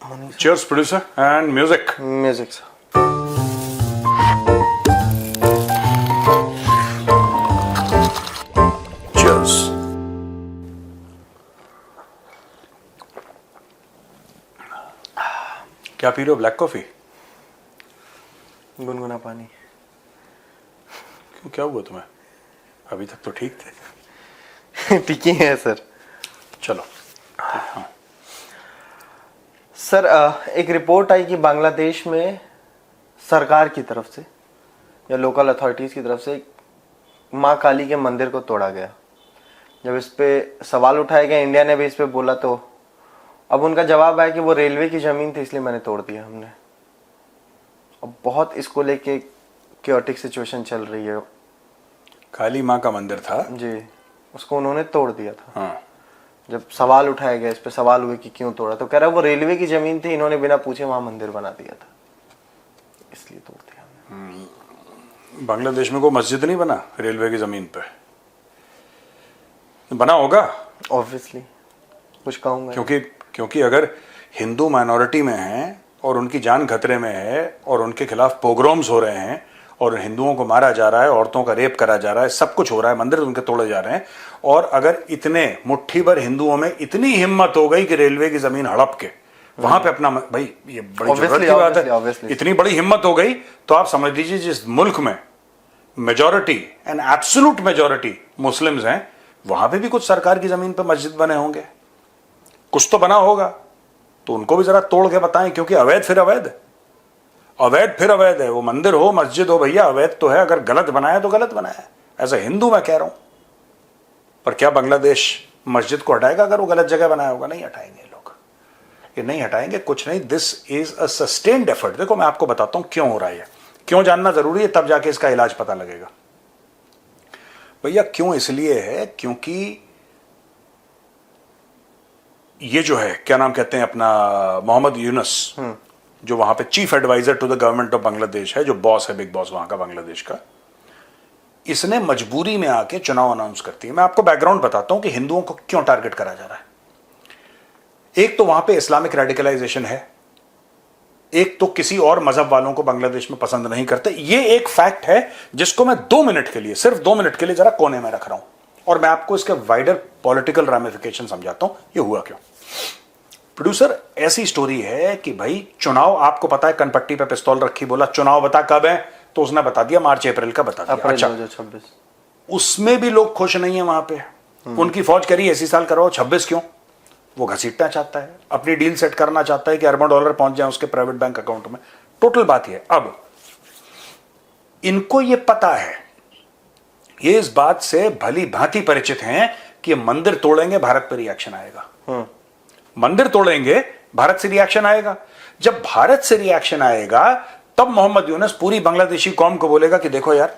Cheers, producer, and music. Music sir. Cheers. क्या P रहे हो? Black coffee? गुनगुना पानी। क्यों, क्या हुआ तुम्हें? अभी तक तो ठीक थे। ठीक ही है सर। चलो। हाँ। सर एक रिपोर्ट आई कि बांग्लादेश में सरकार की तरफ से या लोकल अथॉरिटीज की तरफ से माँ काली के मंदिर को तोड़ा गया। जब इस पे सवाल उठाया गया, इंडिया ने भी इस पे बोला, तो अब उनका जवाब आया कि वो रेलवे की जमीन थी इसलिए मैंने तोड़ दिया हमने। अब बहुत इसको लेके क्योटिक सिचुएशन चल रही है। काली माँ का मंदिर था जी, उसको उन्होंने तोड़ दिया था। हाँ। जब सवाल उठाया गया, इस पे सवाल हुए कि क्यों तोड़ा, तो कह रहा है वो रेलवे की जमीन थी, इन्होंने बिना पूछे वहां मंदिर बना दिया था इसलिए तोड़ दिया हमने। बांग्लादेश में कोई मस्जिद नहीं बना रेलवे की जमीन पे? बना होगा ऑब्वियसली, कुछ कहूंगा क्योंकि अगर हिंदू माइनॉरिटी में हैं और उनकी जान खतरे में है और उनके खिलाफ पोग्रोम्स हो रहे हैं और हिंदुओं को मारा जा रहा है, औरतों का रेप करा जा रहा है, सब कुछ हो रहा है, मंदिर उनके तोड़े जा रहे हैं, और अगर इतने मुट्ठी भर हिंदुओं में इतनी हिम्मत हो गई कि रेलवे की जमीन हड़प के वहां पे अपना, भाई ये बड़ी जरूरत की बात है, इतनी बड़ी हिम्मत हो गई, तो आप समझ लीजिए जिस मुल्क में majority and absolute majority Muslims हैं, वहां पे भी कुछ सरकार की जमीन पे मस्जिद बने होंगे, कुछ तो बना होगा, तो उनको भी जरा तोड़ के बताएं, क्योंकि अवैध फिर अवैध, अवैध फिर अवैध है। वो मंदिर हो मस्जिद हो भैया, अवैध तो है, अगर गलत बनाया तो गलत बनाया है, ऐसा हिंदू मैं कह रहा हूं। पर क्या बांग्लादेश मस्जिद को हटाएगा अगर वो गलत जगह बनाया होगा? नहीं हटाएंगे लोग, ये नहीं हटाएंगे, कुछ नहीं। This is a sustained effort. देखो मैं आपको बताता हूं क्यों हो रहा है, क्यों जानना जरूरी है, तब जाके इसका इलाज पता लगेगा। भैया क्यों इसलिए है, क्योंकि ये जो है क्या नाम कहते हैं अपना, मोहम्मद यूनुस, जो वहां पे chief adviser to the government of Bangladesh है, जो बॉस है, बिग बॉस वहां का बांग्लादेश का, इसने मजबूरी में आके चुनाव अनाउंस करती है। मैं आपको बैकग्राउंड बताता हूं कि हिंदुओं को क्यों टारगेट करा जा रहा है। एक तो वहां पे इस्लामिक रेडिकलाइजेशन है, एक तो किसी और मजहब वालों को बांग्लादेश में पसंद नहीं करते। ये एक फैक्ट है जिसको मैं 2 मिनट के लिए, सिर्फ 2 मिनट के लिए जरा कोने में रख रहा हूं, और मैं आपको इसके वाइडर पॉलिटिकल रामिफिकेशन समझाता हूं ये हुआ क्यों। प्रोड्यूसर, ऐसी स्टोरी है कि भाई चुनाव, आपको पता है कनपट्टी पे पिस्तौल रखी, बोला चुनाव बता कब है, तो उसने बता दिया मार्च अप्रैल का बता दिया। अच्छा, 2026। उसमें भी लोग खुश नहीं है वहां पे, उनकी फौज कह रही है इसी साल करवाओ, 26 क्यों? वो घसीटना चाहता है, अपनी डील सेट करना चाहता है कि अरबों डॉलर पहुंच जाए उसके प्राइवेट बैंक अकाउंट में। टोटल बात ये, अब इनको ये पता है, ये इस बात से भली भांति परिचित हैं कि मंदिर तोड़ेंगे भारत पर रिएक्शन आएगा, मंदिर तोड़ेंगे भारत से रिएक्शन आएगा। जब भारत से रिएक्शन आएगा तब मोहम्मद यूनुस पूरी बांग्लादेशी कौम को बोलेगा कि देखो यार,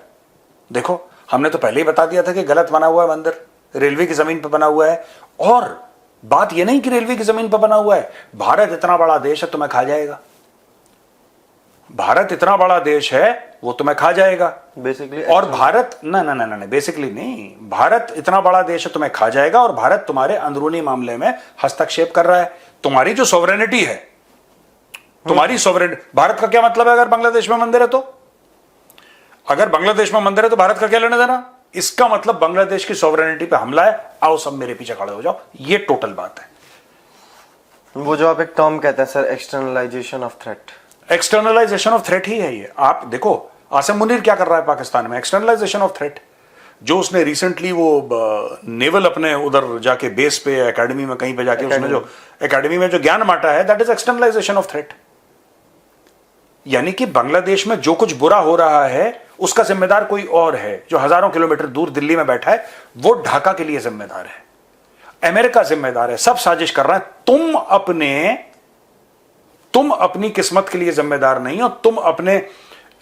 देखो हमने तो पहले ही बता दिया था कि गलत बना हुआ है मंदिर, रेलवे की जमीन पर बना हुआ है, और बात यह नहीं कि रेलवे की जमीन पर बना हुआ है, भारत इतना बड़ा देश है तुम्हें खा जाएगा, भारत इतना बड़ा देश है वो तुम्हें खा जाएगा बेसिकली। और भारत ना बेसिकली नहीं, भारत इतना बड़ा देश है तुम्हें खा जाएगा, और भारत तुम्हारे अंदरूनी मामले में हस्तक्षेप कर रहा है। तुम्हारी जो सॉवरेनिटी है, तुम्हारी सॉवरेनिटी, भारत का क्या मतलब है अगर बांग्लादेश में मंदिर है तो? अगर बांग्लादेश में मंदिर है तो भारत का क्या लेना देना? इसका मतलब बांग्लादेश की सॉवरेनिटी पे हमला है, आओ सब मेरे पीछे खड़े हो जाओ, ये टोटल बात है। वो जो आप एक टर्म कहते हैं sir, externalization of threat, externalization of threat ही है ये। आप देखो आसिम मुनीर क्या कर रहा है पाकिस्तान में, एक्सटर्नलाइजेशन ऑफ थ्रेट। जो उसने रिसेंटली वो नेवल अपने उधर जाके बेस पे, एकेडमी में कहीं पे जाके उसने जो एकेडमी में जो ज्ञान बांटा है, दैट इज एक्सटर्नलाइजेशन ऑफ थ्रेट। यानी कि बांग्लादेश में जो कुछ बुरा हो रहा है उसका जिम्मेदार कोई और है, जो हजारों किलोमीटर दूर दिल्ली में बैठा है, वो ढाका के लिए जिम्मेदार है, अमेरिका जिम्मेदार है, सब साजिश कर रहा है। तुम अपनी किस्मत के लिए जिम्मेदार नहीं हो, तुम अपने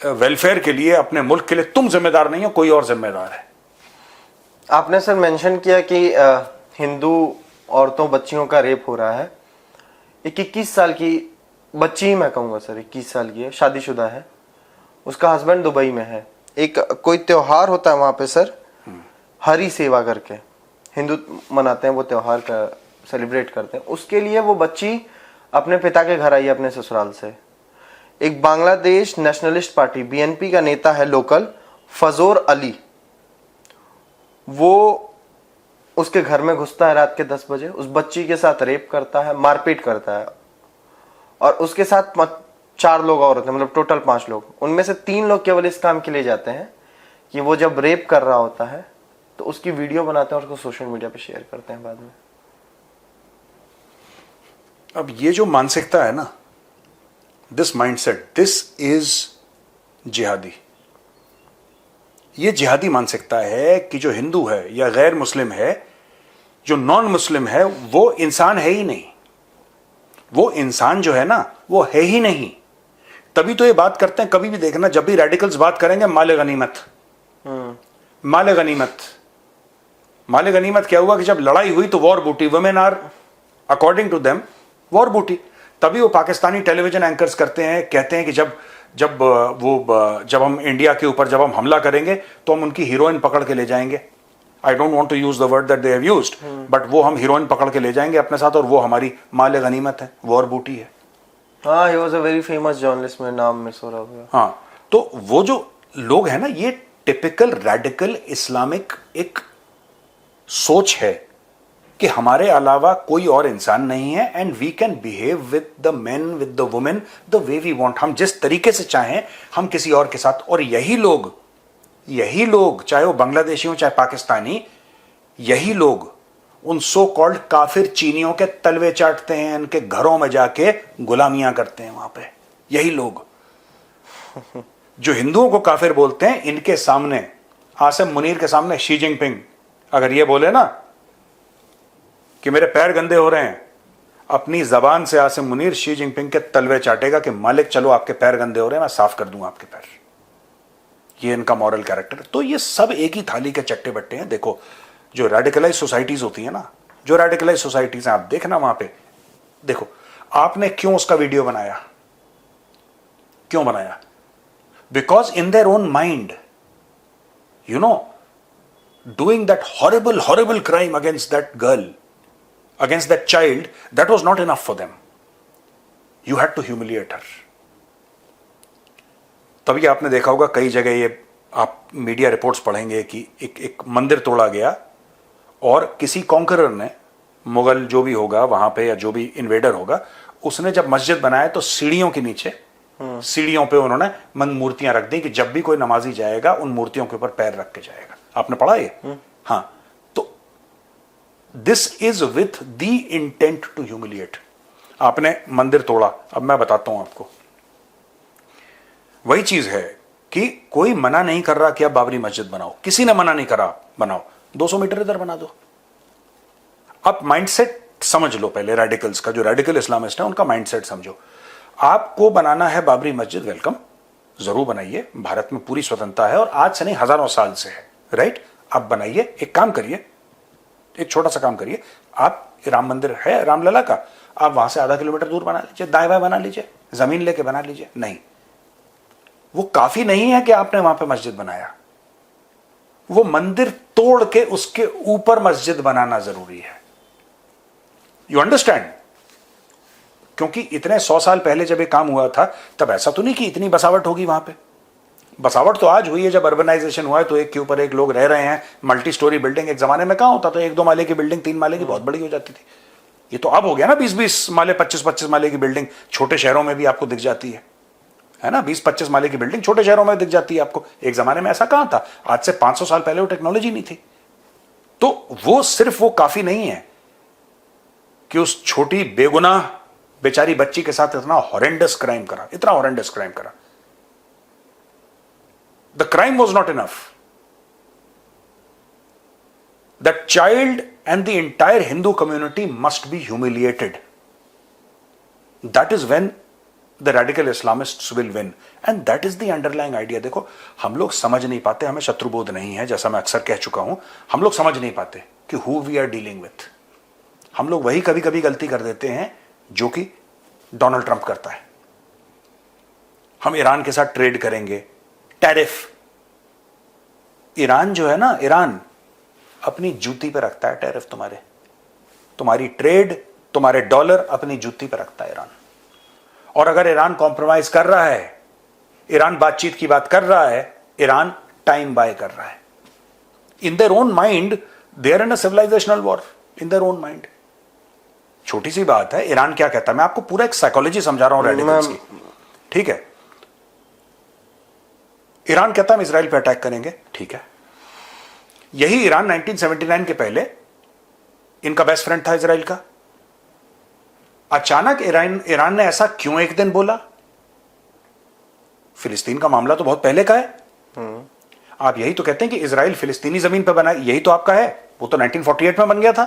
वेलफेयर के लिए, अपने मुल्क के लिए तुम जिम्मेदार नहीं हो, कोई और जिम्मेदार है। आपने सर मेंशन किया कि हिंदू औरतों बच्चियों का रेप हो रहा है। एक 21 साल की बच्ची, मैं कहूंगा सर 21 साल की है, शादीशुदा है, उसका हस्बैंड दुबई में है। एक कोई त्योहार होता है वहां पे सर, हरी सेवा करके हिंदू मनाते हैं, वो त्योहार का सेलिब्रेट करते हैं, उसके लिए वो बच्ची अपने पिता के घर आई है अपने ससुराल से। एक बांग्लादेश नेशनलिस्ट पार्टी बीएनपी का नेता है लोकल, फजोर अली, वो उसके घर में घुसता है रात के 10 बजे, उस बच्ची के साथ रेप करता है, मारपीट करता है, और उसके साथ 4 लोग और होते हैं, मतलब टोटल 5 लोग। उनमें से 3 लोग केवल इस काम के लिए जाते हैं कि वो जब रेप कर रहा होता है तो उसकी वीडियो बनाते हैं और उसको सोशल मीडिया पे शेयर करते हैं बाद में। अब ये जो मानसिकता है ना, दिस माइंडसेट, दिस इज जिहादी। ये जिहादी मानसिकता है कि जो हिंदू है या गैर मुस्लिम है, जो नॉन मुस्लिम है, वो इंसान है ही नहीं। वो इंसान जो है ना, वो है ही नहीं। तभी तो ये बात करते हैं, कभी भी देखना, जब भी रेडिकल्स बात करेंगे माले गनीमत, माले गनीमत। माले गनीमत क्या हुआ कि जब लड़ाई हुई तो war booty, women are according to them war booty. तभी वो पाकिस्तानी टेलीविजन एंकर्स करते हैं, कहते हैं कि जब हम इंडिया के ऊपर जब हम हमला करेंगे तो हम उनकी हीरोइन पकड़ के ले जाएंगे। I don't want to use the word that they have used, but वो हम हीरोइन पकड़ के ले जाएंगे अपने साथ, और वो हमारी माले गनीमत है, वॉर बूटी है। हाँ, he was a very famous journalist, मेरा नाम मिस हो रहा है। हाँ, तो वो जो लोग हैं ना, ये टिपिकल रेडिकल इस्लामिक एक सोच है कि हमारे अलावा कोई और इंसान नहीं है, and we can behave with the men with the women the way we want. हम जिस तरीके से चाहें हम किसी और के साथ। और यही लोग चाहे वो बांग्लादेशी हो चाहे पाकिस्तानी, यही लोग उन सो कॉल्ड काफिर चीनियों के तलवे चाटते हैं, इनके घरों में जाके गुलामियां करते हैं वहां पे। यही लोग जो हिंदुओं को काफिर बोलते हैं, इनके सामने, आसिम मुनीर के सामने शी जिनपिंग अगर ये बोले ना कि मेरे पैर गंदे हो रहे हैं, अपनी जबान से आसिम मुनीर शी जिनपिंग के तलवे चाटेगा कि मालिक चलो आपके पैर गंदे हो रहे हैं, मैं साफ कर दूंगा आपके पैर। ये इनका मॉरल कैरेक्टर। तो ये सब एक ही थाली के चट्टे बट्टे हैं। देखो, जो रेडिकलाइज सोसाइटीज होती है ना, जो रेडिकलाइज सोसाइटीज हैं, आप देखना वहां पे, देखो आपने क्यों उसका वीडियो बनाया, क्यों बनाया? Because in their own mind, you know, doing that horrible crime against that girl, against that child, that was not enough for them. You had to humiliate her. तभी आपने देखा होगा कई जगह, ये आप मीडिया रिपोर्ट्स पढ़ेंगे कि एक मंदिर तोड़ा गया और किसी कॉन्करर ने, मुगल जो भी होगा वहां पे या जो भी इन्वेडर होगा, उसने जब मस्जिद बनाया तो सीढ़ियों के नीचे, सीढ़ियों पे उन्होंने मूर्तियां रख दी कि जब भी कोई नमाजी जाएगा उन मूर्तियों के ऊपर पैर रख के जाएगा। आपने पढ़ा ये? हाँ। This is with the intent to humiliate. आपने मंदिर तोड़ा, अब मैं बताता हूं आपको, वही चीज है कि कोई मना नहीं कर रहा कि आप बाबरी मस्जिद बनाओ, किसी ने मना नहीं करा, बनाओ, 200 मीटर इधर बना दो। आप माइंडसेट समझ लो पहले रेडिकल्स का, जो रेडिकल इस्लामिस्ट है उनका माइंडसेट समझो। आपको बनाना है बाबरी मस्जिद, वेलकम, जरूर बनाइए, भारत में पूरी स्वतंत्रता है और आज से नहीं हजारों साल से है, राइट? आप बनाइए, एक काम करिए, एक छोटा सा काम करिए, आप राम मंदिर है रामलला का, आप वहां से आधा किलोमीटर दूर बना लीजिए, दाएं बाएं बना लीजिए, जमीन लेके बना लीजिए। नहीं, वो काफी नहीं है कि आपने वहां पे मस्जिद बनाया, वो मंदिर तोड़ के उसके ऊपर मस्जिद बनाना जरूरी है। You understand? क्योंकि इतने 100 साल पहले जब ये काम हुआ था तब ऐसा तो नहीं कि इतनी बसावट होगी वहां पे। बसावट तो आज हुई है, जब अर्बनाइजेशन हुआ है तो एक के ऊपर एक लोग रह रहे हैं, मल्टी स्टोरी बिल्डिंग। एक जमाने में कहां होता था, 1-2 माले की बिल्डिंग 3 माले की बहुत बड़ी हो जाती थी। ये तो अब हो गया ना, 20-20 माले, 25-25 माले की बिल्डिंग छोटे शहरों में भी आपको दिख जाती है ना? 20-25 माले की बिल्डिंग छोटे शहरों में दिख जाती है आपको। एक जमाने में ऐसा कहां था? आज से 500 साल पहले वो टेक्नोलॉजी नहीं थी। तो वो सिर्फ वो काफी नहीं है कि उस छोटी बेगुनाह बेचारी बच्ची के साथ इतना हॉरेंडस क्राइम करा, इतना हॉरेंडस क्राइम करा। The crime was not enough. That child and the entire Hindu community must be humiliated. That is when the radical Islamists will win. And that is the underlying idea. देखो, हम लोग समझ नहीं पाते, हमें शत्रुबोध नहीं है, जैसा मैं अक्सर कह चुका हूं, हम लोग समझ नहीं पाते कि who we are dealing with. हम लोग वही कभी कभी गलती कर देते हैं जो कि डोनाल्ड ट्रंप करता है। हम ईरान के साथ ट्रेड करेंगे, टैरिफ। ईरान जो है ना, ईरान अपनी जूती पे रखता है टैरिफ। तुम्हारी ट्रेड, तुम्हारे डॉलर अपनी जूती पर रखता है ईरान। और अगर ईरान कॉम्प्रोमाइज कर रहा है, ईरान बातचीत की बात कर रहा है, ईरान टाइम बाय कर रहा है। In their own mind they are in a civilizational war, in their own mind. छोटी सी बात है, ईरान क्या कहता है, मैं आपको पूरा एक साइकोलॉजी समझा रहा हूं रेडिकल्स की, ठीक है। ईरान कहता है हम इजराइल पे अटैक करेंगे, ठीक है। यही ईरान 1979 के पहले इनका बेस्ट फ्रेंड था इजराइल का। अचानक ईरान ने ऐसा क्यों एक दिन बोला? फिलिस्तीन का मामला तो बहुत पहले का है। आप यही तो कहते हैं कि इजराइल फिलिस्तीनी जमीन पर बना, यही तो आपका है। वो तो 1948 में बन गया था,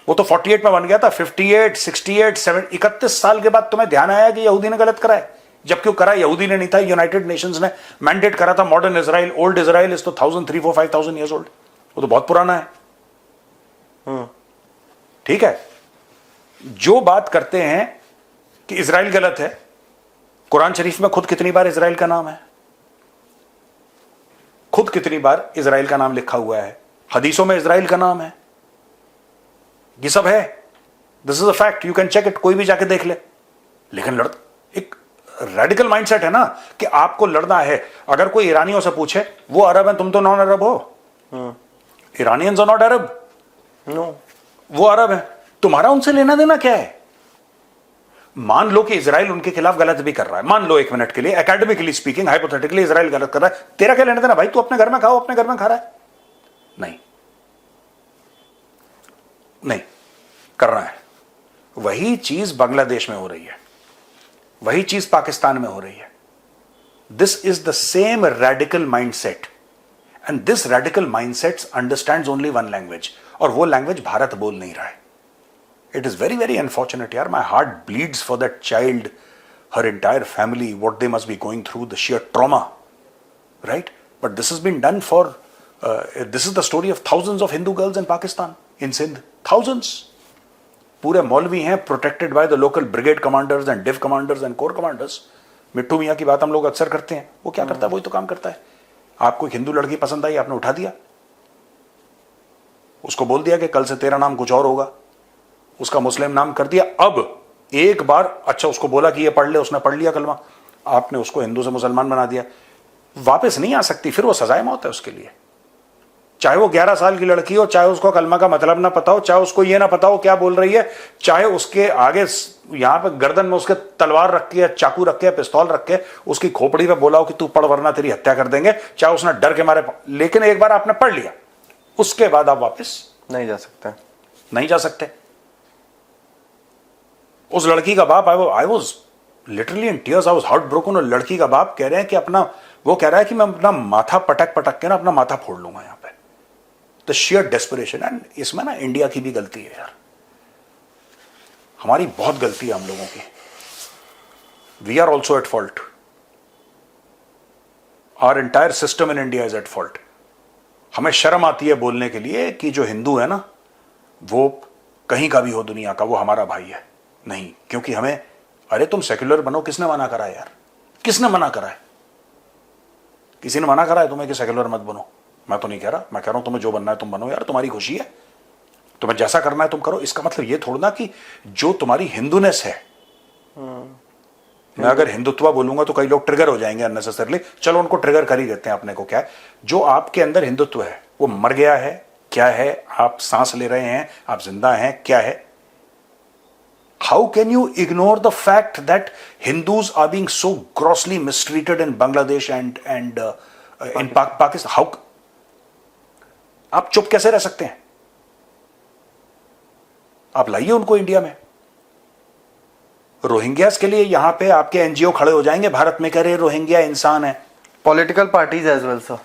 वो तो 48 में बन गया था। 58, 68, 7, 31 साल के बाद तुम्हें ध्यान आया कि यहूदी ने गलत करा है, जबकि वो करा यहूदी ने नहीं था, यूनाइटेड नेशंस ने मैंडेट करा था। Modern Israel, old Israel is तो 1000, 3, 4, 5000 ईयर्स ओल्ड, वो तो बहुत पुराना है। ठीक है। जो बात करते हैं कि इजराइल गलत है, कुरान शरीफ में खुद कितनी बार इजराइल का नाम है? खुद कितनी बार इजराइल का नाम लिखा हुआ है? हदीसों में इजराइल का नाम है, ये सब है। This is a fact, you can check it, कोई भी जाके देख ले। लेकिन एक रेडिकल माइंडसेट है ना कि आपको लड़ना है। अगर कोई ईरानियों से पूछे, वो अरब है, तुम तो नॉन अरब हो। Iranians are not Arab, no, वो अरब है। तुम्हारा उनसे लेना देना क्या है? मान लो कि इजराइल उनके खिलाफ गलत भी कर रहा है, मान लो एक मिनट के लिए, एकेडमिकली स्पीकिंग, हाइपोथेटिकली इजराइल गलत कर रहा है, तेरा क्या लेना देना भाई? तू अपने घर में खाओ, अपने घर में खा रहा है। नहीं, नहीं करना है। वही चीज बांग्लादेश में हो रही है, वही चीज पाकिस्तान में हो रही है। This is the same radical mindset, and this radical mindset understands only one language, और वो लैंग्वेज भारत बोल नहीं रहा है। It is very, very unfortunate, yaar. My heart bleeds for that child, her entire family, what they must be going through, the sheer trauma, right? But this has been done for, this is the story of thousands of Hindu girls in Pakistan, in Sindh, thousands. पूरे मौलवी हैं, protected by the local brigade commanders and div commanders and corps commanders. मिट्टू मियाँ की बात हम लोग अक्सर करते हैं, वो क्या करता है? वही तो काम करता है। आपको एक हिंदू लड़की पसंद आई, आपने उठा दिया, उसको बोल दिया कि कल से तेरा नाम कुछ और होगा, उसका मुस्लिम नाम कर दिया। अब एक बार अच्छा उसको बोला कि ये पढ़ ले, उसने पढ़ लिया कलमा, आपने उसको हिंदू से मुसलमान बना दिया, वापस नहीं आ सकती, फिर वो सजाए मौत है उसके लिए। चाहे वो 11 साल की लड़की हो, चाहे उसको कलमा का मतलब ना पता हो, चाहे उसको ये ना पता हो क्या बोल रही है, चाहे उसके आगे यहां पे गर्दन में उसके तलवार रख के, चाकू रख के, पिस्तौल रख के उसकी खोपड़ी पे बोला हो कि तू पढ़ वरना तेरी हत्या कर देंगे, चाहे उसने डर के मारे, लेकिन एक बार आपने पढ़ लिया, उसके बाद आप वापस नहीं जा सकते, नहीं जा सकते। उस लड़की का बाप, I was literally in tears, I was heart broken. और लड़की का बाप कह रहे हैं कि अपना, वो कह रहा है कि मैं अपना माथा पटक पटक के ना अपना माथा फोड़ लूंगा यहां पे। द शेयर डेस्परेशन, एंड इसमें ना इंडिया की भी गलती है यार, हमारी बहुत गलती है हम लोगों की। We are also at fault, our entire system in India is at fault. हमें शर्म आती है बोलने के लिए कि जो हिंदू है ना, वो कहीं का भी हो दुनिया का, वो हमारा भाई है। नहीं, क्योंकि हमें, अरे तुम सेक्युलर बनो, किसने मना करा है यार? किसने मना करा है? किसी ने मना करा है तुम्हें कि सेक्युलर मत बनो? मैं तो नहीं कह रहा, मैं कह रहा हूं तुम्हें जो बनना है तुम बनो यार, तुम्हारी खुशी है, तुम्हें जैसा करना है तुम करो। इसका मतलब ये थोड़ा कि जो तुम्हारी हिंदूनेस है, मैं अगर हिंदुत्व बोलूंगा तो कई लोग ट्रिगर हो जाएंगे अननेसेसरली, चलो उनको ट्रिगर कर ही देते हैं, अपने को क्या है। जो आपके अंदर हिंदुत्व है वो मर गया है, क्या है? आप सांस ले रहे हैं, आप जिंदा हैं, क्या है? How can you ignore the fact that Hindus are being so grossly mistreated in Bangladesh and in Pakistan? How? आप चुप कैसे रह सकते हैं? आप लाइए उनको इंडिया में। रोहिंग्यास के लिए यहां पे आपके एनजीओ खड़े हो जाएंगे भारत में, कह रहे रोहिंग्या इंसान है। Political parties as well sir.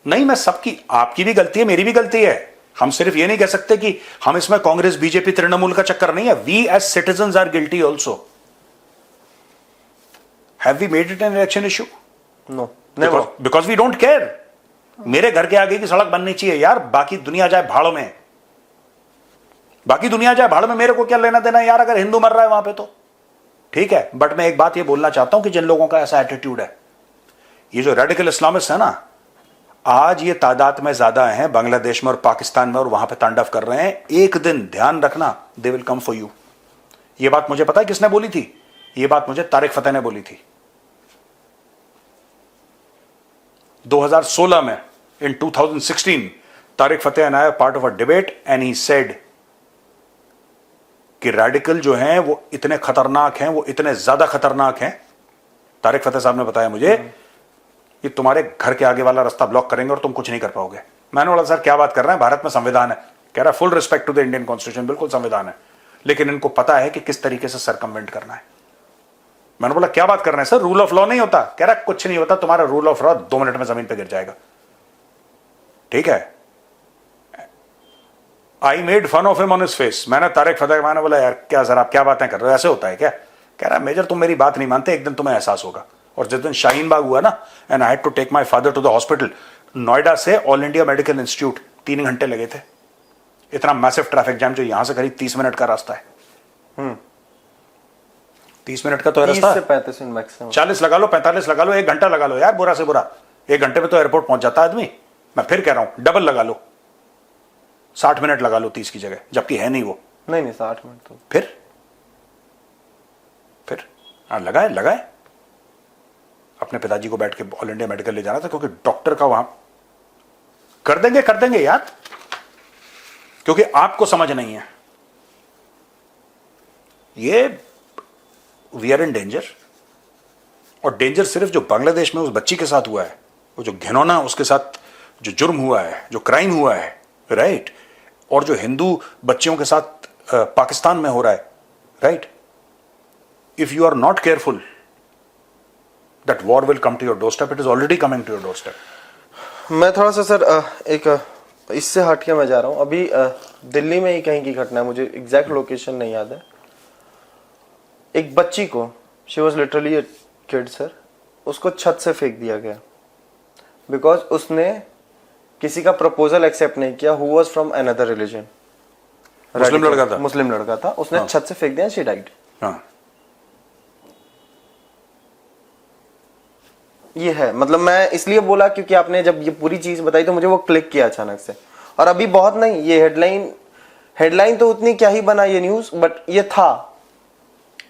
नहीं, मैं सबकी, आपकी भी गलती है, मेरी भी गलती है। हम सिर्फ ये नहीं कह सकते कि हम इसमें कांग्रेस, बीजेपी, तृणमूल का चक्कर नहीं है। We as citizens are guilty also. Have we made it an election issue? No, never, because we don't care. मेरे घर के आगे की सड़क बननी चाहिए यार, बाकी दुनिया जाए भाड़ में, बाकी दुनिया जाए भाड़ में, मेरे को क्या लेना देना यार, अगर हिंदू मर रहा है वहां पे तो ठीक है। बट मैं एक बात ये बोलना चाहता हूं कि जिन लोगों का ऐसा एटीट्यूड है, ये जो रेडिकल इस्लामिस्ट है ना, आज ये तादाद में ज्यादा हैं बांग्लादेश में और पाकिस्तान में और वहां पे तांडव कर रहे हैं। एक दिन ध्यान रखना, they will come for you. ये बात मुझे पता है किसने बोली थी, ये बात मुझे तारिक फतेह ने बोली थी 2016 में। In 2016 Tarek Fatah and I part of a debate and he said कि रेडिकल जो हैं वो इतने खतरनाक हैं, वो इतने ज्यादा खतरनाक हैं। तारिक फतेह साहब ने बताया मुझे कि तुम्हारे घर के आगे वाला रास्ता ब्लॉक करेंगे और तुम कुछ नहीं कर पाओगे। मैंने बोला सर क्या बात कर रहे हैं, भारत में संविधान है। कह रहा full respect to the Indian constitution, बिल्कुल संविधान है, लेकिन इनको पता है कि किस तरीके से सरकमवेंट करना है। मैंने बोला क्या बात कर रहे हैं सर, रूल ऑफ लॉ नहीं होता। कह रहा कुछ नहीं होता, तुम्हारा रूल ऑफ लॉ 2 मिनट में जमीन पर गिर जाएगा। ठीक है, I made fun of him on his face. मैंने तारिक फतेह, मैंने बोला यार क्या सर आप क्या बातें कर रहे हो, ऐसे होता है क्या? कह रहा मेजर तुम मेरी बात नहीं मानते, एक दिन तुम्हें एहसास होगा। और जिस दिन शाहीन बाग हुआ ना, and I had to take my father to the hospital, Noida से ऑल इंडिया मेडिकल इंस्टीट्यूट 3 घंटे लगे थे। इतना मैसिव ट्रैफिक जैम, जो यहां से करीब 30 मिनट का रास्ता है। 30 मिनट का तो रास्ता 30 से 35 मिनट मैक्सिमम, 40 लगा लो, 45 लगा लो, 1 घंटा लगा लो यार, बुरा से बुरा 1 घंटे में तो एयरपोर्ट पहुंच जाता है आदमी। मैं फिर कह रहा हूं डबल लगा लो, 60 मिनट लगा लो 30 की जगह, जबकि है नहीं वो। नहीं 60 मिनट तो फिर हाँ लगाए। अपने पिताजी को बैठ के ऑल इंडिया मेडिकल ले जाना था, क्योंकि डॉक्टर का वहां कर देंगे यार, क्योंकि आपको समझ नहीं है। ये वी आर इन डेंजर। और डेंजर सिर्फ जो बांग्लादेश में उस बच्ची के साथ हुआ है, वो जो घिनौना उसके साथ जो जुर्म हुआ है, जो क्राइम हुआ है, राइट, और जो हिंदू बच्चियों के साथ पाकिस्तान में हो रहा है, right, if you are not careful that war will come to your doorstep. It is already coming to your doorstep. मैं थोड़ा सा सर एक इससे हट के मैं जा रहा हूँ। अभी दिल्ली में ही कहीं की घटना है, मुझे एग्जैक्ट लोकेशन नहीं याद है। एक बच्ची को, she was literally a kid sir, उसको छत से फेंक दिया गया बिकॉज उसने किसी का प्रपोजल एक्सेप्ट नहीं किया, who was from another religion. मुस्लिम लड़का था, उसने छत से फेंक दिया, शी डाइड। ये है, मतलब मैं इसलिए बोला क्योंकि आपने जब ये पूरी चीज बताई तो मुझे वो क्लिक किया अचानक से। और अभी बहुत नहीं, ये हेडलाइन तो उतनी क्या ही बना ये न्यूज, बट ये था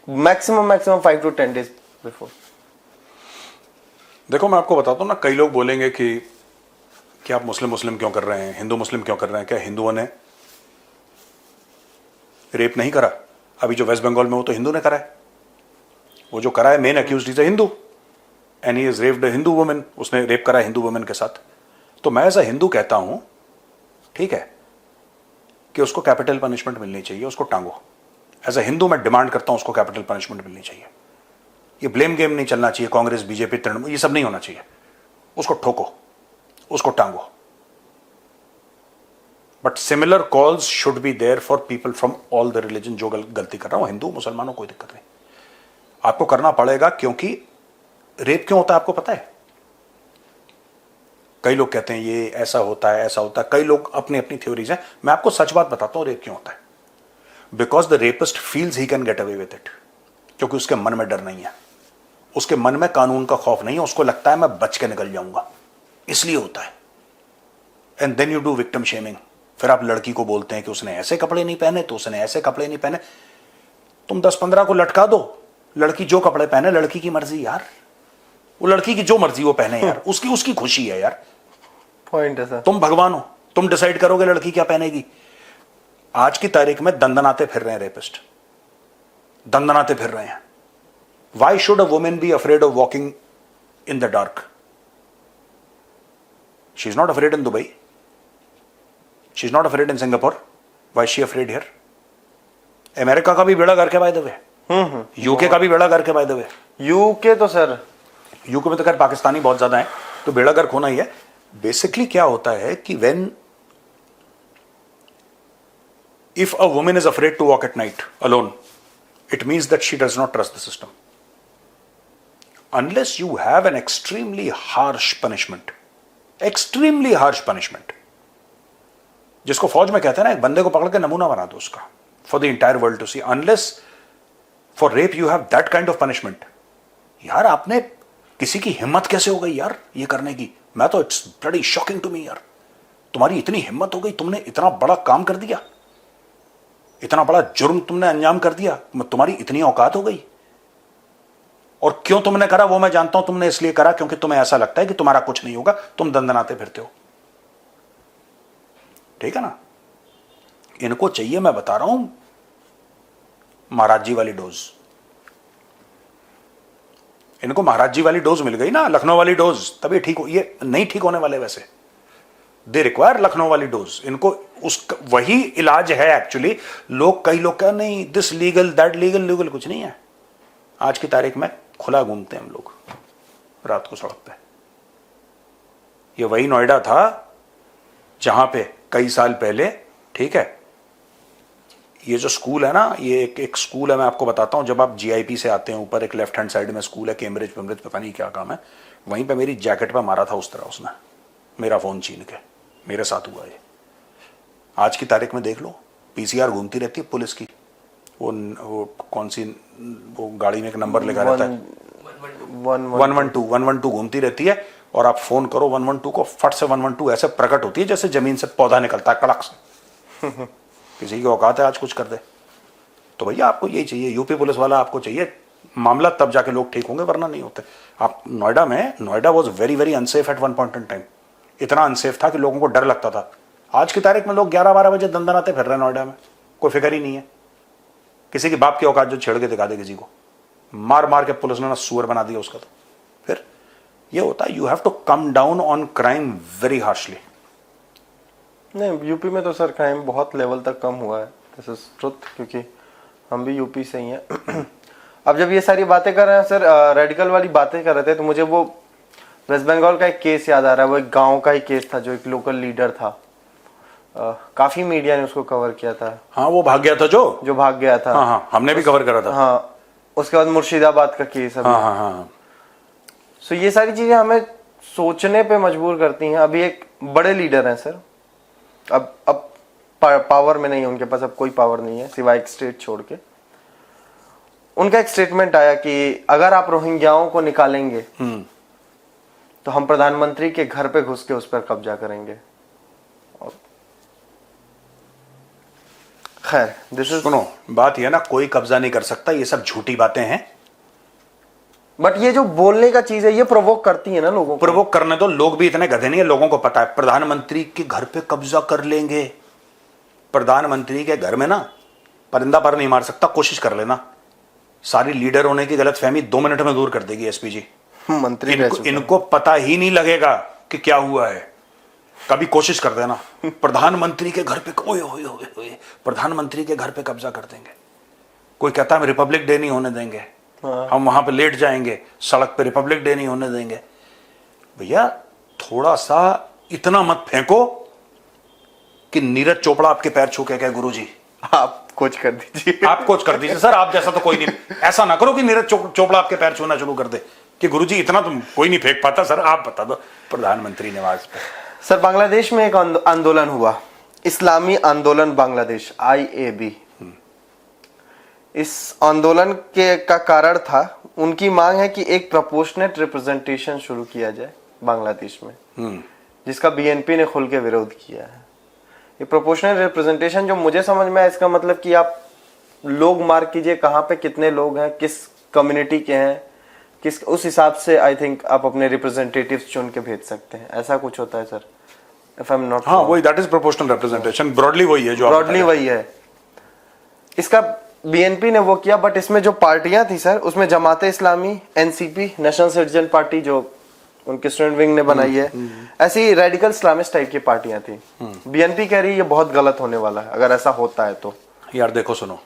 मैक्सिमम 5 to 10 days बिफोर। देखो मैं आपको बताता हूँ ना, कई लोग बोलेंगे कि आप मुस्लिम क्यों कर रहे हैं, हिंदू मुस्लिम क्यों कर रहे हैं? क्या हिंदुओं ने रेप नहीं करा? अभी जो वेस्ट बंगाल में वो तो हिंदू ने करा है, वो जो करा है main accused is a Hindu and he is raped a Hindu women. उसने रेप करा है हिंदू वुमेन के साथ। तो मैं ऐसा हिंदू कहता हूं, ठीक है, कि उसको कैपिटल पनिशमेंट मिलनी चाहिए, उसको टांगो। एज अ हिंदू मैं डिमांड करता हूं उसको कैपिटल पनिशमेंट मिलनी चाहिए। ये ब्लेम गेम नहीं चलना चाहिए, कांग्रेस बीजेपी तृणमूल ये सब नहीं होना चाहिए। उसको ठोको, उसको टांगो। But similar calls should be there for people from all the religion. जो गलती कर रहा हूं, हिंदू मुसलमानों, कोई दिक्कत नहीं, आपको करना पड़ेगा। क्योंकि रेप क्यों होता है आपको पता है? कई लोग कहते हैं ये ऐसा होता है, ऐसा होता है, कई लोग अपनी अपनी थ्योरीज हैं। मैं आपको सच बात बताता हूं रेप क्यों होता है। Because the rapist feels he can get away with it. क्योंकि उसके मन में डर नहीं है, उसके मन में कानून का खौफ नहीं है, उसको लगता है मैं बच के निकल जाऊंगा, इसलिए होता है। And then you do victim shaming. फिर आप लड़की को बोलते हैं कि उसने ऐसे कपड़े नहीं पहने तो उसने ऐसे कपड़े नहीं पहने। तुम 10-15 को लटका दो, लड़की जो कपड़े पहने, लड़की की मर्जी यार, वो लड़की की जो मर्जी वो पहने यार, उसकी खुशी है यार। पॉइंट है सर। तुम भगवान हो, तुम डिसाइड करोगे लड़की क्या पहनेगी। आज की तारीख में दंदनाते फिर रहे हैं रेपिस्ट, दंदनाते फिर रहे हैं। Why should a women be afraid of walking in the dark? She is not afraid in Dubai, she is not afraid in Singapore, why she afraid here? America का भी बेड़ा गर्क है बाय द वे, यूके का भी बेड़ा गर्क है बाय द वे। यूके तो सर, यूके में तो खैर पाकिस्तानी बहुत ज्यादा है, तो बेड़ा गर्क होना ही है। बेसिकली क्या होता है कि when if a woman is afraid to walk at night alone, it means that she does not trust the system. Unless you have an extremely harsh punishment, जिसको फौज में कहते हैं ना, एक बंदे को पकड़ के नमूना बना दो उसका, for the entire world to see. Unless for rape you have that kind of punishment. यार आपने, किसी की हिम्मत कैसे हो गई यार ये करने की? मैं तो it's bloody shocking to me यार, तुम्हारी इतनी हिम्मत हो गई, तुमने इतना बड़ा काम कर दिया, इतना बड़ा जुर्म तुमने अंजाम कर दिया, तुम्हारी इतनी औकात हो गई। और क्यों तुमने करा वो मैं जानता हूं, तुमने इसलिए करा क्योंकि तुम्हें ऐसा लगता है कि तुम्हारा कुछ नहीं होगा, तुम दंदनाते फिरते हो, ठीक है ना। इनको चाहिए, मैं बता रहा हूं, महाराज जी वाली डोज। इनको महाराज जी वाली डोज मिल गई ना, लखनऊ वाली डोज, तभी ठीक हो। ये नहीं ठीक होने वाले वैसे, दे रिक्वायर लखनऊ वाली डोज। इनको उस वही इलाज है एक्चुअली। लोग, कई लोग कह नहीं this legal that legal, legal कुछ नहीं है। आज की तारीख में खुला घूमते हैं हम लोग रात को सड़क पे। ये वही नोएडा था जहां पे कई साल पहले, ठीक है, ये जो स्कूल है ना, ये एक स्कूल है, मैं आपको बताता हूं। जब आप जीआईपी से आते हैं ऊपर, एक लेफ्ट हैंड साइड में स्कूल है, कैम्ब्रिज पता नहीं क्या काम है, वहीं पे मेरी जैकेट पे मारा था उस तरह उसने, मेरा फोन छीन के। मेरे साथ हुआ ये। आज की तारीख में देख लो, पीसीआर घूमती रहती है पुलिस की, वो कौन सी, वो गाड़ी में एक नंबर लिखा रहता है 112 घूमती रहती है, और आप फोन करो 112 को, फट से 112 ऐसे प्रकट होती है जैसे जमीन से पौधा निकलता है, कड़क से। किसी की औकात है आज कुछ कर दे। तो भैया आपको यही चाहिए, यूपी पुलिस वाला आपको चाहिए मामला, तब जाके लोग ठीक होंगे, वरना नहीं होते। आप Noida was very very unsafe at one point in time. इतना अनसेफ था कि लोगों को डर लगता था। आज की तारीख में लोग 11-12 बजे दंदनाते फिर रहे हैं नोएडा में, कोई फिक्र ही नहीं है। किसी की बाप की औकात जो छेड़ के दिखा दे किसी को, मार मार के पुलिस ने ना सुअर बना दिया उसका। तो फिर ये होता है, you have to come down on crime very harshly. नहीं, यूपी में तो सर क्राइम बहुत लेवल तक कम हुआ है, दिस इज ट्रुथ, क्योंकि हम भी यूपी से ही हैं। अब जब ये सारी बातें कर रहे हैं सर, रेडिकल वाली बातें कर रहे थे, तो मुझे वो वेस्ट बंगाल का एक केस याद आ रहा है। वो एक गांव का ही केस था, जो एक लोकल लीडर था, काफी मीडिया ने उसको कवर किया था। हाँ, वो भाग गया था, जो भाग गया था। हाँ हाँ, हमने भी कवर करा था। हाँ, उसके बाद मुर्शिदाबाद का केस। हाँ हाँ हाँ। सो ये सारी चीजें हमें सोचने पे मजबूर करती हैं। अभी एक बड़े लीडर हैं सर, अब पावर में नहीं है उनके पास, अब कोई पावर नहीं है सिवाय एक स्टेट छोड़ के। उनका एक स्टेटमेंट आया कि अगर आप रोहिंग्याओं को निकालेंगे तो हम प्रधानमंत्री के घर पे घुस के उस पर कब्जा करेंगे। खैर, दिस इज, सुनो, बात यह ना, कोई कब्जा नहीं कर सकता, ये सब झूठी बातें हैं। बट ये जो बोलने का चीज है, ये प्रोवोक करती है ना लोगों को। प्रोवोक करने दो, लोग भी इतने गधे नहीं है, लोगों को पता है प्रधानमंत्री के घर पे कब्जा कर लेंगे। प्रधानमंत्री के घर में ना परिंदा पर नहीं मार सकता, कोशिश कर लेना। सारी लीडर होने की गलतफहमी 2 मिनट में दूर कर देगी एसपी जी। मंत्री इनको पता ही नहीं लगेगा कि क्या हुआ है। कभी कोशिश कर देना, प्रधानमंत्री के घर पे, ओए ओए ओए ओए, प्रधानमंत्री के घर पे कब्जा कर देंगे। कोई कहता है हम रिपब्लिक डे नहीं होने देंगे, हम वहां पे लेट जाएंगे, सड़क पे रिपब्लिक डे नहीं होने देंगे। भैया थोड़ा सा इतना मत फेंको कि नीरज चोपड़ा आपके पैर छू के कहे गुरुजी आप कोच कर दीजिए, आप कोच कर दीजिए। सर आप जैसा तो कोई नहीं, ऐसा ना करो कि नीरज चोपड़ा आपके पैर छूना शुरू कर दे कि गुरुजी इतना तो कोई नहीं फेंक पाता। सर आप बता दो, प्रधानमंत्री निवास पे। सर, बांग्लादेश में एक आंदोलन हुआ, इस्लामी आंदोलन बांग्लादेश, IAB। इस आंदोलन का कारण था, उनकी मांग है कि एक प्रोपोर्शनेट रिप्रेजेंटेशन शुरू किया जाए बांग्लादेश में, जिसका BNP ने खुल के विरोध किया है। ये प्रोपोर्शनल रिप्रेजेंटेशन जो मुझे समझ में आया, इसका मतलब कि आप लोग मार्क कीजिए कहाँ पे कितने लोग हैं, किस कम्युनिटी के हैं, किस, उस हिसाब से आई थिंक आप अपने रिप्रेजेंटेटिव्स चुन के भेज सकते हैं। ऐसा कुछ होता है sir, if I am not. हाँ, वही, that is proportional representation. Broadly वही है, जो ब्रॉडली वही है। इसका BNP ने वो किया, बट इसमें जो पार्टियां थी सर, उसमें जमाते इस्लामी, NCP, नेशनल सिटीजन पार्टी, जो उनके स्टूडेंट विंग ने बनाई है, ऐसी रेडिकल इस्लामिस्ट टाइप की पार्टियां थी। BNP कह रही है ये बहुत गलत होने वाला है अगर ऐसा होता है तो। यार देखो, सुनो,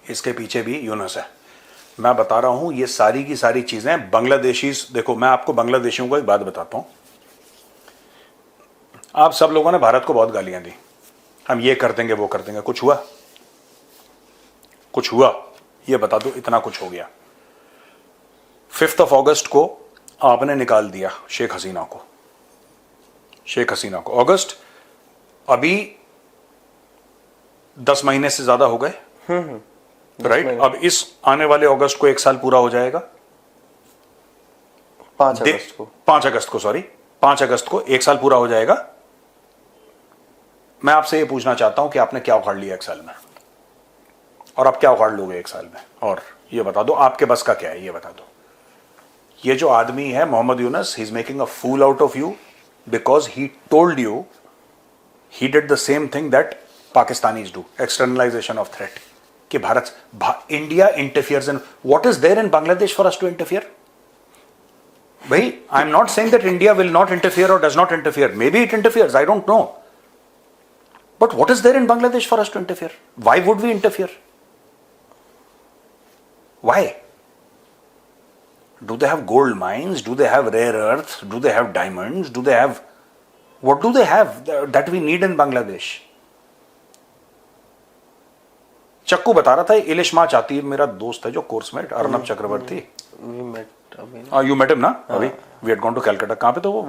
इसके पीछे भी यूनस है। मैं बता रहा हूं, ये सारी की सारी चीजें बांग्लादेशी। देखो, मैं आपको बांग्लादेशियों को एक बात बताता हूं। आप सब लोगों ने भारत को बहुत गालियां दी, हम ये कर देंगे वो कर देंगे। कुछ हुआ? कुछ हुआ? ये बता दो, इतना कुछ हो गया। 5 अगस्त को आपने निकाल दिया शेख हसीना को। अगस्त अभी 10 महीने से ज्यादा हो गए, राइट? अब इस आने वाले अगस्त को 1 साल पूरा हो जाएगा। 5 अगस्त को 5 अगस्त को, सॉरी 5 अगस्त को 1 साल पूरा हो जाएगा। मैं आपसे ये पूछना चाहता हूं कि आपने क्या उखाड़ लिया 1 साल में, और आप क्या उखाड़ लोगे 1 साल में, और ये बता दो आपके बस का क्या है, ये बता दो। ये जो आदमी है Muhammad Yunus, he is making a fool out of you because he told you, he did the same thing that Pakistanis do, externalization of threat, कि India interferes in what is there in Bangladesh for us to interfere. भाई, I am not saying that India will not interfere और does not interfere, may be it interferes, I don't know, but what is there in Bangladesh for us to interfere? Why would we interfere? Why? Do they have gold mines? Do they have rare earths? Do they have diamonds? Do they have, what do they have that we need in Bangladesh? चक्कू बता रहा था इलिश माँ चाहती है, मेरा दोस्त है जो कोर्स में Arnab Chakraborty, you met him ना अभी, we had gone to Calcutta, कहाँ पे तो वो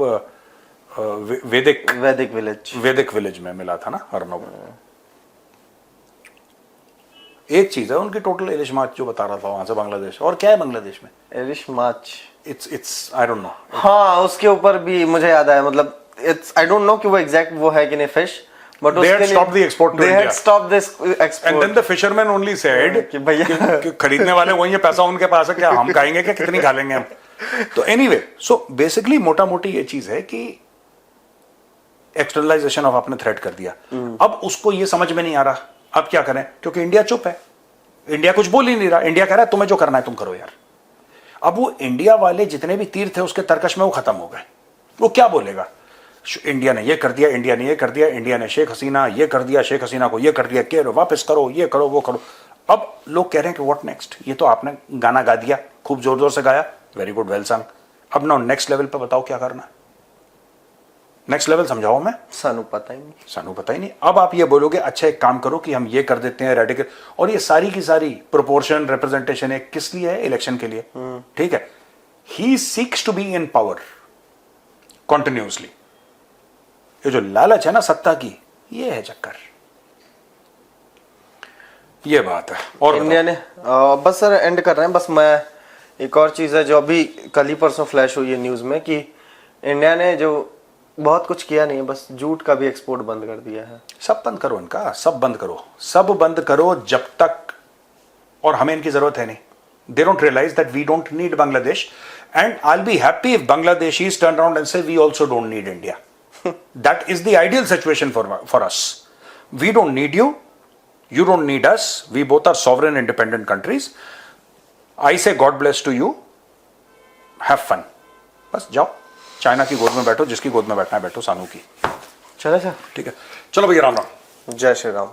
वैदिक विलेज में मिला था ना अर्नब। एक चीज है उनकी टोटल इलिश मार्च जो बता रहा था वहां से बांग्लादेश, और क्या है बांग्लादेश में इलिश मार्च, इट्स आई डोंट नो। हाँ, उसके ऊपर भी मुझे याद आया, मतलब इट्स आई डोंट नो कि वो एग्जैक्ट वो है कि नहीं fish, but they had stopped the export to they India. had stopped this export. And then the fishermen only said कि भैया कि खरीदने वाले वही है, पैसा उनके पास है, क्या हम खाएंगे, क्या कितनी खा लेंगे हम। तो एनीवे, सो बेसिकली मोटा मोटी ये चीज है कि एक्सटर्नलाइजेशन ऑफ आपने थ्रेट कर दिया। अब उसको ये समझ में नहीं आ रहा, अब क्या करें, क्योंकि इंडिया चुप है, इंडिया कुछ बोल ही नहीं रहा, इंडिया कह रहा है तुम्हें जो करना है तुम करो यार। अब वो इंडिया वाले जितने भी तीर थे उसके तर्कश में वो खत्म हो गए, वो क्या बोलेगा, इंडिया ने ये कर दिया, इंडिया ने ये कर दिया, इंडिया ने शेख हसीना ये कर दिया, शेख हसीना को ये कर दिया, के वापस करो, ये करो, वो करो। अब लोग कह रहे हैं कि व्हाट नेक्स्ट, ये तो आपने गाना गा दिया, खूब जोर जोर से गाया, वेरी गुड, वेल सॉन्ग, अब ना नेक्स्ट लेवल पे बताओ क्या करना है, नेक्स्ट लेवल समझाओ। मैं सानू पता ही नहीं। अब आप ये बोलोगे अच्छा एक काम करो कि हम ये कर देते हैं रेडिकल, और ये सारी की सारी प्रोपोर्शन रिप्रेजेंटेशन है किस लिए है, इलेक्शन के लिए, ठीक है। He seeks to be in power continuously, ये जो लालच है ना सत्ता की, ये है चक्कर, ये बात है। और इंडिया ने बस सर एंड कर रहे हैं, बस मैं एक और चीज है जो अभी कल ही परसों फ्लैश हुई है न्यूज में, कि इंडिया ने जो बहुत कुछ किया नहीं है, बस जूट का भी एक्सपोर्ट बंद कर दिया है। सब बंद करो इनका, सब बंद करो जब तक, और हमें इनकी जरूरत है नहीं। They don't realize that we don't need Bangladesh, and I will be happy if Bangladeshis turn around and say we also don't need India. That is the ideal situation for us. We don't need you. You don't need us. We both are sovereign, independent countries. I say God bless to you. Have fun. बस जाओ, China की गोद में बैठो, जिसकी गोद में बैठना है बैठो, सानू की। चलो सर, ठीक है, चलो भैया, राम राम, जय श्री राम।